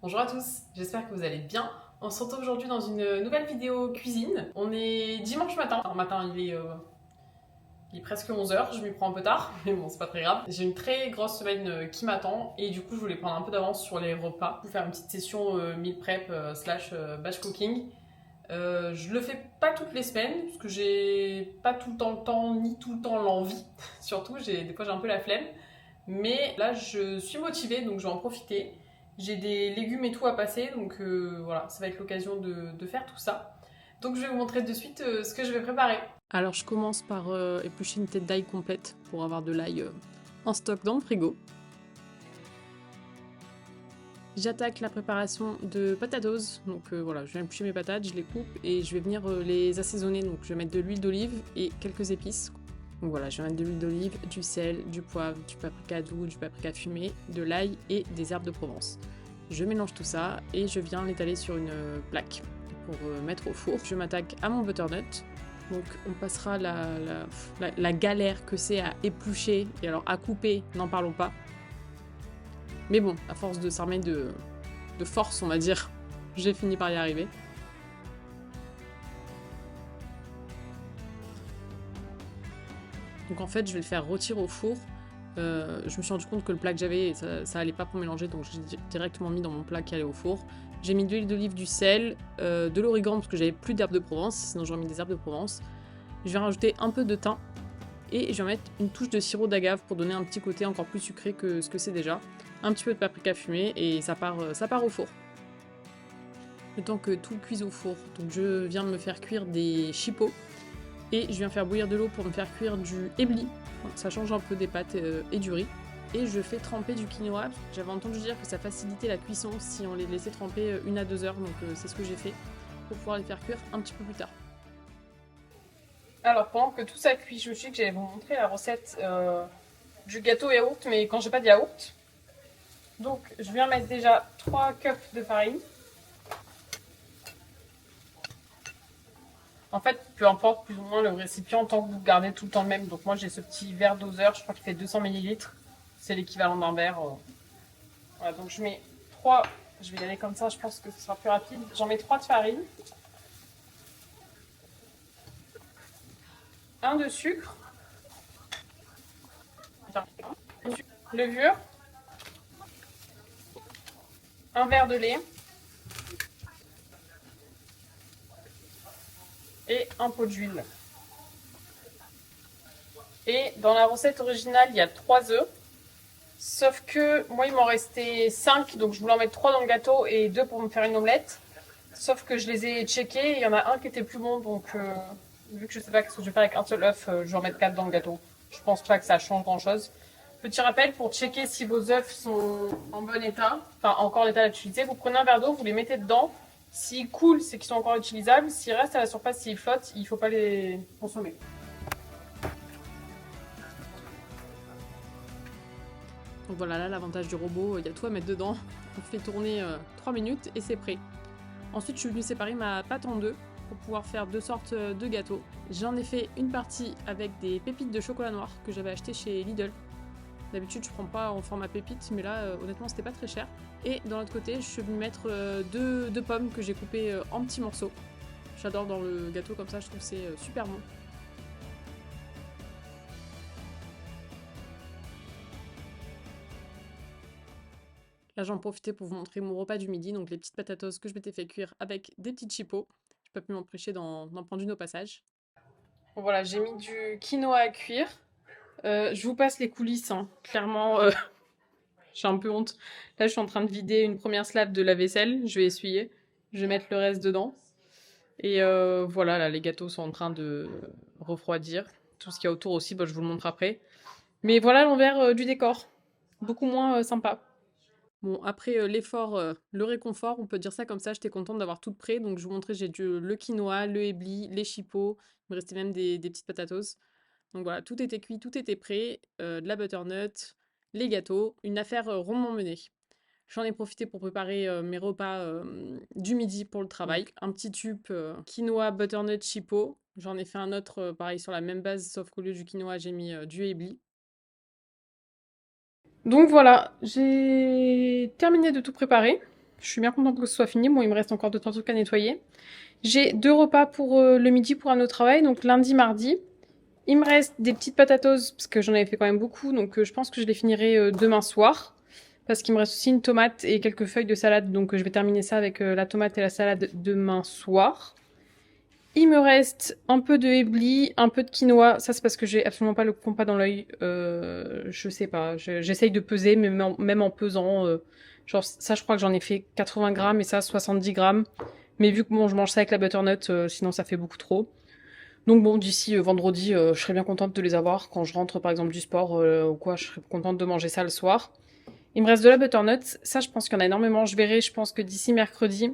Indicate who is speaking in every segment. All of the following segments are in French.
Speaker 1: Bonjour à tous, j'espère que vous allez bien. On se retrouve aujourd'hui dans une nouvelle vidéo cuisine. On est dimanche matin. Alors matin, il est presque 11 h. Je m'y prends un peu tard, mais bon, c'est pas très grave. J'ai une très grosse semaine qui m'attend et du coup, je voulais prendre un peu d'avance sur les repas pour faire une petite session meal prep slash batch cooking. Je le fais pas toutes les semaines parce que j'ai pas tout le temps ni tout le temps l'envie. Surtout, des fois j'ai un peu la flemme. Mais là, je suis motivée, donc je vais en profiter. J'ai des légumes et tout à passer, donc voilà, ça va être l'occasion de faire tout ça. Donc je vais vous montrer de suite ce que je vais préparer. Alors je commence par éplucher une tête d'ail complète pour avoir de l'ail en stock dans le frigo. J'attaque la préparation de patatos, donc voilà, je vais éplucher mes patates, je les coupe et je vais venir les assaisonner, donc je vais mettre de l'huile d'olive et quelques épices. Donc voilà, je vais mettre de l'huile d'olive, du sel, du poivre, du paprika doux, du paprika fumé, de l'ail et des herbes de Provence. Je mélange tout ça et je viens l'étaler sur une plaque pour mettre au four. Je m'attaque à mon butternut. Donc on passera la galère que c'est à éplucher et alors à couper, n'en parlons pas. Mais bon, à force de s'armer de force, on va dire, j'ai fini par y arriver. Donc en fait, je vais le faire rôtir au four. Je me suis rendu compte que le plat que j'avais, ça allait pas pour mélanger, donc j'ai directement mis dans mon plat qui allait au four. J'ai mis de l'huile d'olive, du sel, de l'origan parce que j'avais plus d'herbes de Provence, sinon j'aurais mis des herbes de Provence. Je vais rajouter un peu de thym et je vais mettre une touche de sirop d'agave pour donner un petit côté encore plus sucré que ce que c'est déjà. Un petit peu de paprika fumé et ça part au four. Le temps que tout cuise au four, donc je viens de me faire cuire des chipots et je viens faire bouillir de l'eau pour me faire cuire du ebli. Ça change un peu des pâtes et du riz. Et je fais tremper du quinoa. J'avais entendu dire que ça facilitait la cuisson si on les laissait tremper 1 à 2 heures, donc c'est ce que j'ai fait pour pouvoir les faire cuire un petit peu plus tard. Alors pendant que tout ça cuit, je me suis dit que j'allais vous montrer la recette du gâteau yaourt, mais quand j'ai pas de yaourt. Donc je viens mettre déjà 3 cups de farine. En fait, peu importe plus ou moins le récipient, tant que vous gardez tout le temps le même. Donc moi j'ai ce petit verre doseur, je crois qu'il fait 200 ml. C'est l'équivalent d'un verre. Voilà, donc je mets 3, je vais y aller comme ça, je pense que ce sera plus rapide. J'en mets 3 de farine. 1 de sucre. Levure. 1 verre de lait. Et un pot d'huile. Et dans la recette originale, il y a 3 œufs. Sauf que moi, il m'en restait 5, donc je voulais en mettre 3 dans le gâteau et 2 pour me faire une omelette. Sauf que je les ai checkés, il y en a un qui était plus bon, donc vu que je sais pas ce que je vais faire avec un seul œuf, je vais en mettre 4 dans le gâteau. Je pense pas que ça change grand chose. Petit rappel, pour checker si vos œufs sont en bon état, enfin encore l'état d'utilité, vous prenez un verre d'eau, vous les mettez dedans. S'ils coulent, c'est qu'ils sont encore utilisables. S'ils restent à la surface, s'ils flottent, il faut pas les consommer. Donc voilà, là l'avantage du robot, il y a tout à mettre dedans. On fait tourner 3 minutes et c'est prêt. Ensuite, je suis venue séparer ma pâte en deux pour pouvoir faire 2 sortes de gâteaux. J'en ai fait une partie avec des pépites de chocolat noir que j'avais acheté chez Lidl. D'habitude, je prends pas en format pépite, mais là, honnêtement, c'était pas très cher. Et dans l'autre côté, je suis venue mettre deux pommes que j'ai coupées en petits morceaux. J'adore dans le gâteau comme ça, je trouve que c'est super bon. Là, j'en profitais pour vous montrer mon repas du midi, donc les petites patatos que je m'étais fait cuire avec des petites chipots. J'ai pas pu m'empêcher d'en prendre une au passage. Bon, voilà, j'ai mis du quinoa à cuire. Je vous passe les coulisses, hein. Clairement, j'ai un peu honte. Là, je suis en train de vider une première slab de la vaisselle. Je vais essuyer. Je vais mettre le reste dedans. Et voilà, là, les gâteaux sont en train de refroidir. Tout ce qu'il y a autour aussi, bah, je vous le montre après. Mais voilà l'envers du décor. Beaucoup moins sympa. Bon, après l'effort, le réconfort, on peut dire ça comme ça, j'étais contente d'avoir tout prêt. Donc je vous montrais, j'ai le quinoa, le hébli, les chipots. Il me restait même des petites patatos. Donc voilà, tout était cuit, tout était prêt, de la butternut, les gâteaux, une affaire rondement menée. J'en ai profité pour préparer mes repas du midi pour le travail. Donc, un petit tube quinoa, butternut, chipot. J'en ai fait un autre pareil sur la même base, sauf qu'au lieu du quinoa, j'ai mis du hébli. Donc voilà, j'ai terminé de tout préparer. Je suis bien contente que ce soit fini. Bon, il me reste encore 2-3 trucs à nettoyer. J'ai 2 repas pour le midi pour un autre travail, donc lundi, mardi. Il me reste des petites patatos, parce que j'en avais fait quand même beaucoup, donc je pense que je les finirai demain soir. Parce qu'il me reste aussi une tomate et quelques feuilles de salade, donc je vais terminer ça avec la tomate et la salade demain soir. Il me reste un peu de héblis, un peu de quinoa. Ça, c'est parce que j'ai absolument pas le compas dans l'œil. Je sais pas. J'essaye de peser, mais même en pesant. Genre, ça, je crois que j'en ai fait 80 grammes et ça, 70 grammes. Mais vu que bon, je mange ça avec la butternut, sinon ça fait beaucoup trop. Donc bon, d'ici vendredi, je serais bien contente de les avoir. Quand je rentre, par exemple, du sport ou quoi, je serais contente de manger ça le soir. Il me reste de la butternut. Ça, je pense qu'il y en a énormément. Je verrai, je pense que d'ici mercredi,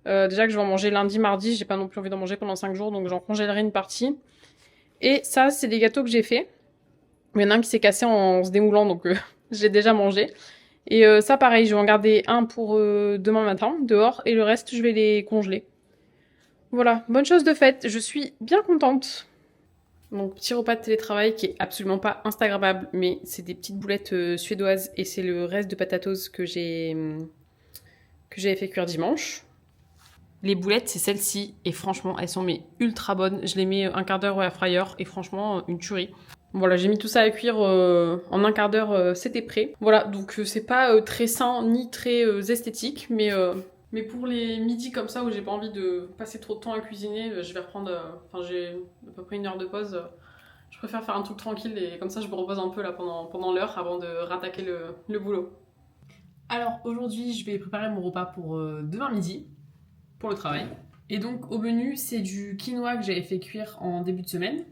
Speaker 1: déjà que je vais en manger lundi, mardi, j'ai pas non plus envie d'en manger pendant 5 jours, donc j'en congèlerai une partie. Et ça, c'est des gâteaux que j'ai fait. Il y en a un qui s'est cassé en se démoulant, donc je l'ai déjà mangé. Et ça, pareil, je vais en garder un pour demain matin, dehors, et le reste, je vais les congeler. Voilà, bonne chose de faite, je suis bien contente. Donc, petit repas de télétravail qui est absolument pas instagrammable, mais c'est des petites boulettes suédoises, et c'est le reste de patatos que j'avais fait cuire dimanche. Les boulettes, c'est celles-ci. Et franchement, elles sont mais ultra bonnes. Je les mets un quart d'heure au air fryer. Et franchement, une tuerie. Voilà, j'ai mis tout ça à cuire en un quart d'heure. C'était prêt. Voilà, donc c'est pas très sain ni très esthétique. Mais pour les midis comme ça où j'ai pas envie de passer trop de temps à cuisiner, je vais reprendre... Enfin, j'ai à peu près 1 heure de pause. Je préfère faire un truc tranquille et comme ça je me repose un peu là pendant l'heure avant de rattaquer le boulot. Alors aujourd'hui, je vais préparer mon repas pour demain midi. Pour le travail. Et donc au menu, c'est du quinoa que j'avais fait cuire en début de semaine.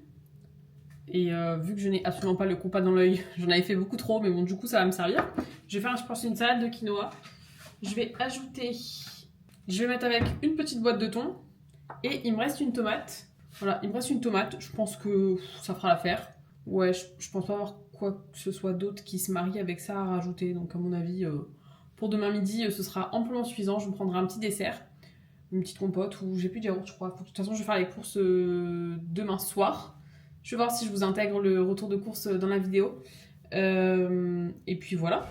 Speaker 1: Et vu que je n'ai absolument pas le compas dans l'œil, j'en avais fait beaucoup trop, mais bon, du coup, ça va me servir. Je vais faire, je pense, une salade de quinoa. Je vais ajouter... Je vais mettre avec une petite boîte de thon. Et il me reste une tomate. Voilà, il me reste une tomate. Je pense que ça fera l'affaire. Ouais, je pense pas avoir quoi que ce soit d'autre qui se marie avec ça à rajouter. Donc à mon avis, pour demain midi, ce sera amplement suffisant. Je me prendrai un petit dessert. Une petite compote ou j'ai plus de yaourt, je crois. De toute façon, je vais faire les courses demain soir. Je vais voir si je vous intègre le retour de course dans la vidéo. Et puis voilà.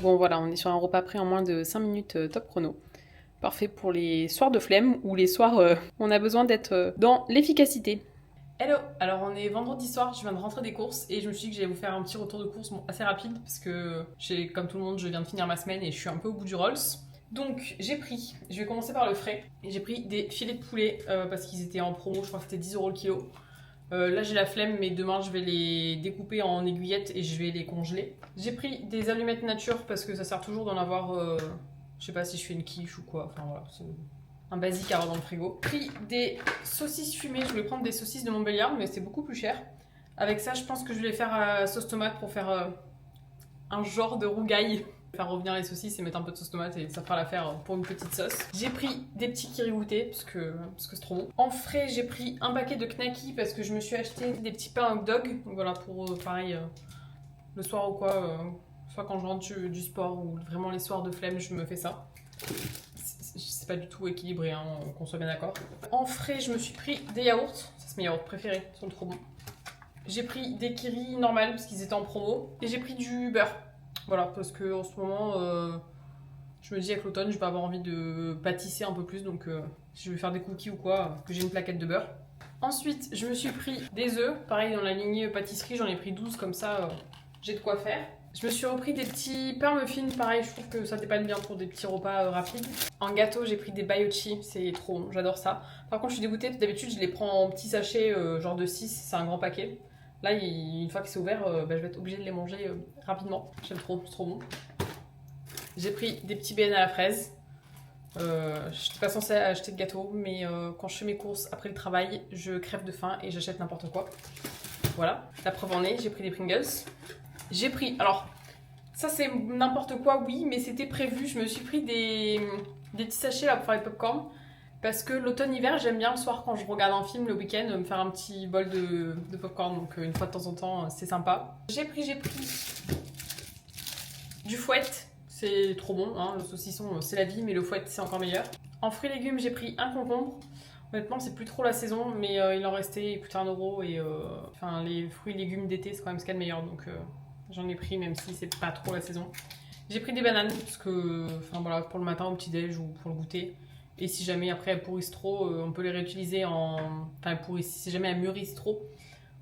Speaker 1: Bon voilà, on est sur un repas prêt en moins de 5 minutes top chrono. Parfait pour les soirs de flemme ou les soirs où on a besoin d'être dans l'efficacité. Hello. Alors on est vendredi soir, je viens de rentrer des courses et je me suis dit que j'allais vous faire un petit retour de course assez rapide parce que comme tout le monde, je viens de finir ma semaine et je suis un peu au bout du Rolls. Donc je vais commencer par le frais. J'ai pris des filets de poulet parce qu'ils étaient en promo, je crois que c'était 10 € le kilo. Là j'ai la flemme, mais demain je vais les découper en aiguillettes et je vais les congeler. J'ai pris des allumettes nature parce que ça sert toujours d'en avoir, je sais pas si je fais une quiche ou quoi, enfin voilà, c'est un basique à avoir dans le frigo. J'ai pris des saucisses fumées, je voulais prendre des saucisses de Montbéliard, mais c'est beaucoup plus cher. Avec ça, je pense que je vais faire sauce tomate pour faire un genre de rougail. Faire revenir les saucisses et mettre un peu de sauce tomate et ça fera l'affaire pour une petite sauce. J'ai pris des petits kiri-goûtés parce que c'est trop bon. En frais, j'ai pris un paquet de knacky parce que je me suis acheté des petits pains hot dog. Donc voilà, pour pareil, le soir ou quoi, soit quand je rentre du sport ou vraiment les soirs de flemme, je me fais ça. C'est pas du tout équilibré, hein, qu'on soit bien d'accord. En frais, je me suis pris des yaourts. Ça, c'est mes yaourts préférés, ils sont trop bons. J'ai pris des kiris normales parce qu'ils étaient en promo. Et j'ai pris du beurre. Voilà, parce que en ce moment, je me dis avec l'automne, je vais avoir envie de pâtisser un peu plus. Donc, si je vais faire des cookies ou quoi, que j'ai une plaquette de beurre. Ensuite, je me suis pris des œufs. Pareil, dans la lignée pâtisserie, j'en ai pris 12, comme ça, j'ai de quoi faire. Je me suis repris des petits pains muffins, pareil, je trouve que ça dépanne bien pour des petits repas rapides. En gâteau, j'ai pris des bayochi, c'est trop bon, j'adore ça. Par contre, je suis dégoûtée, d'habitude, je les prends en petits sachets, genre de 6, c'est un grand paquet. Là, une fois que c'est ouvert, je vais être obligée de les manger rapidement. J'aime trop, c'est trop bon. J'ai pris des petits BN à la fraise. Je n'étais pas censée acheter de gâteau, mais quand je fais mes courses après le travail, je crève de faim et j'achète n'importe quoi. Voilà, la preuve en est, j'ai pris des Pringles. J'ai pris, alors, ça c'est n'importe quoi, oui, mais c'était prévu. Je me suis pris des petits sachets là pour faire les popcorn. Parce que l'automne-hiver, j'aime bien le soir quand je regarde un film le week-end, me faire un petit bol de popcorn. Donc une fois de temps en temps, c'est sympa. J'ai pris du fouet. C'est trop bon, hein. Le saucisson c'est la vie, mais le fouet c'est encore meilleur. En fruits et légumes, j'ai pris un concombre. Honnêtement, c'est plus trop la saison, mais il en restait, il coûtait 1 € et enfin les fruits et légumes d'été c'est quand même ce qu'il y a de meilleur, donc j'en ai pris même si c'est pas trop la saison. J'ai pris des bananes parce que, enfin voilà, pour le matin au petit déj ou pour le goûter. Et si jamais après elles pourrissent trop, on peut les réutiliser en, enfin elles pourrissent, si jamais elles mûrissent trop,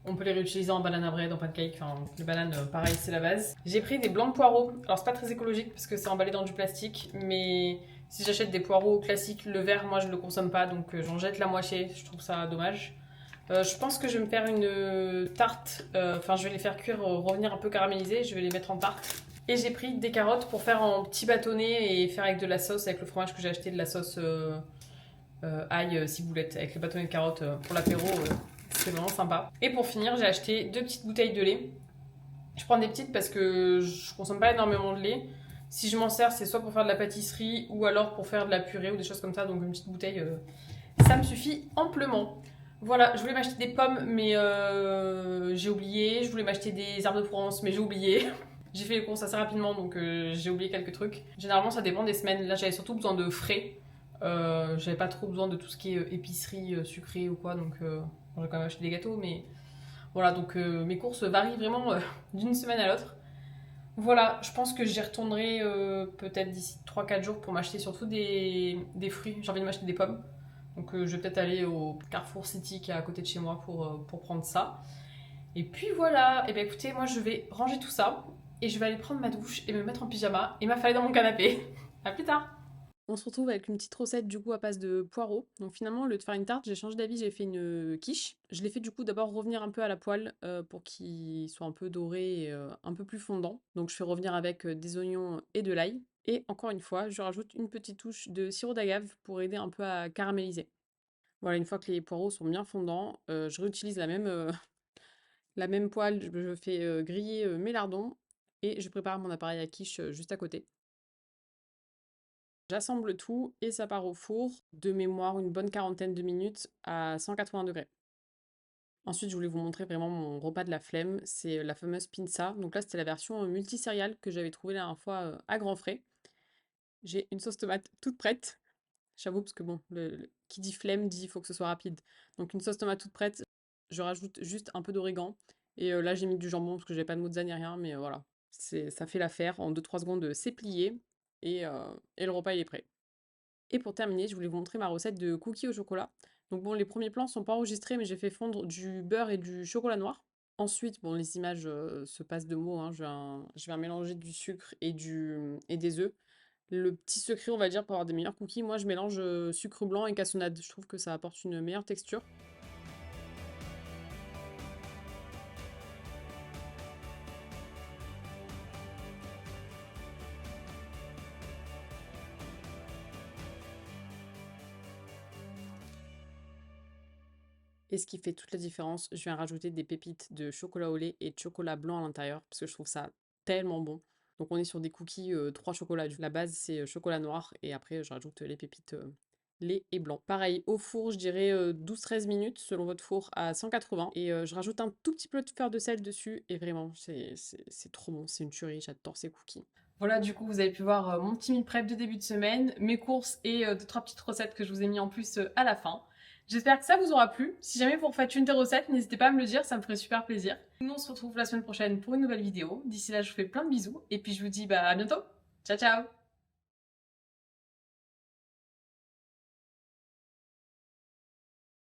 Speaker 1: on peut les réutiliser en banana bread, en pancake. Enfin, les bananes, pareil, c'est la base. J'ai pris des blancs de poireaux. Alors, c'est pas très écologique parce que c'est emballé dans du plastique, mais si j'achète des poireaux classiques, le vert, moi, je le consomme pas, donc j'en jette la moitié. Je trouve ça dommage. Je pense que je vais me faire une tarte. Enfin, je vais les faire cuire, revenir un peu caramélisés. Je vais les mettre en tarte. Et j'ai pris des carottes pour faire en petits bâtonnets et faire avec de la sauce, avec le fromage que j'ai acheté, de la sauce ail ciboulette, avec le bâtonnet de carottes pour l'apéro. C'est vraiment sympa. Et pour finir, j'ai acheté 2 petites bouteilles de lait. Je prends des petites parce que je consomme pas énormément de lait. Si je m'en sers, c'est soit pour faire de la pâtisserie ou alors pour faire de la purée ou des choses comme ça. Donc une petite bouteille, ça me suffit amplement. Voilà, je voulais m'acheter des pommes, mais j'ai oublié. Je voulais m'acheter des herbes de Provence, mais j'ai oublié. J'ai fait les courses assez rapidement, donc j'ai oublié quelques trucs. Généralement, ça dépend des semaines. Là, j'avais surtout besoin de frais. J'avais pas trop besoin de tout ce qui est épicerie sucrée ou quoi, donc j'ai quand même acheté des gâteaux, mais voilà, donc mes courses varient vraiment d'une semaine à l'autre. Voilà, je pense que j'y retournerai peut-être d'ici 3-4 jours pour m'acheter surtout des fruits. J'ai envie de m'acheter des pommes. Donc je vais peut-être aller au Carrefour City qui est à côté de chez moi pour prendre ça. Et puis voilà, et bien écoutez, moi je vais ranger tout ça et je vais aller prendre ma douche et me mettre en pyjama et m'affaler dans mon canapé. À plus tard. On se retrouve avec une petite recette du coup à base de poireaux. Donc finalement, au lieu de faire une tarte, j'ai changé d'avis, j'ai fait une quiche. Je l'ai fait du coup d'abord revenir un peu à la poêle pour qu'il soit un peu doré et un peu plus fondant. Donc je fais revenir avec des oignons et de l'ail. Et encore une fois, je rajoute une petite touche de sirop d'agave pour aider un peu à caraméliser. Voilà, une fois que les poireaux sont bien fondants, je réutilise la même poêle, je fais griller mes lardons et je prépare mon appareil à quiche juste à côté. J'assemble tout et ça part au four, de mémoire une bonne quarantaine de minutes à 180 degrés. Ensuite, je voulais vous montrer vraiment mon repas de la flemme, c'est la fameuse pinza. Donc là, c'était la version multicéréale que j'avais trouvée la dernière fois à grands frais. J'ai une sauce tomate toute prête. J'avoue, parce que bon, qui dit flemme dit il faut que ce soit rapide. Donc une sauce tomate toute prête, je rajoute juste un peu d'origan. Et là, j'ai mis du jambon parce que j'ai pas de mozza ni rien, mais voilà. Ça fait l'affaire. En 2-3 secondes, c'est plié et le repas il est prêt. Et pour terminer, je voulais vous montrer ma recette de cookies au chocolat. Donc bon, les premiers plans sont pas enregistrés, mais j'ai fait fondre du beurre et du chocolat noir. Ensuite, bon, les images se passent de mots, hein. Je vais mélanger du sucre et des œufs. Le petit secret, on va dire, pour avoir des meilleurs cookies, moi je mélange sucre blanc et cassonade. Je trouve que ça apporte une meilleure texture. Et ce qui fait toute la différence, je viens rajouter des pépites de chocolat au lait et de chocolat blanc à l'intérieur, parce que je trouve ça tellement bon. Donc on est sur des cookies 3 chocolats. La base c'est chocolat noir et après je rajoute les pépites lait et blanc. Pareil, au four, je dirais 12-13 minutes selon votre four à 180. Et je rajoute un tout petit peu de fleur de sel dessus et vraiment c'est trop bon, c'est une tuerie, j'adore ces cookies. Voilà, du coup, vous avez pu voir mon petit meal prep de début de semaine, mes courses et 2-3 petites recettes que je vous ai mis en plus à la fin. J'espère que ça vous aura plu. Si jamais vous refaites une des recettes, n'hésitez pas à me le dire, ça me ferait super plaisir. Nous, on se retrouve la semaine prochaine pour une nouvelle vidéo. D'ici là, je vous fais plein de bisous et puis je vous dis à bientôt. Ciao, ciao!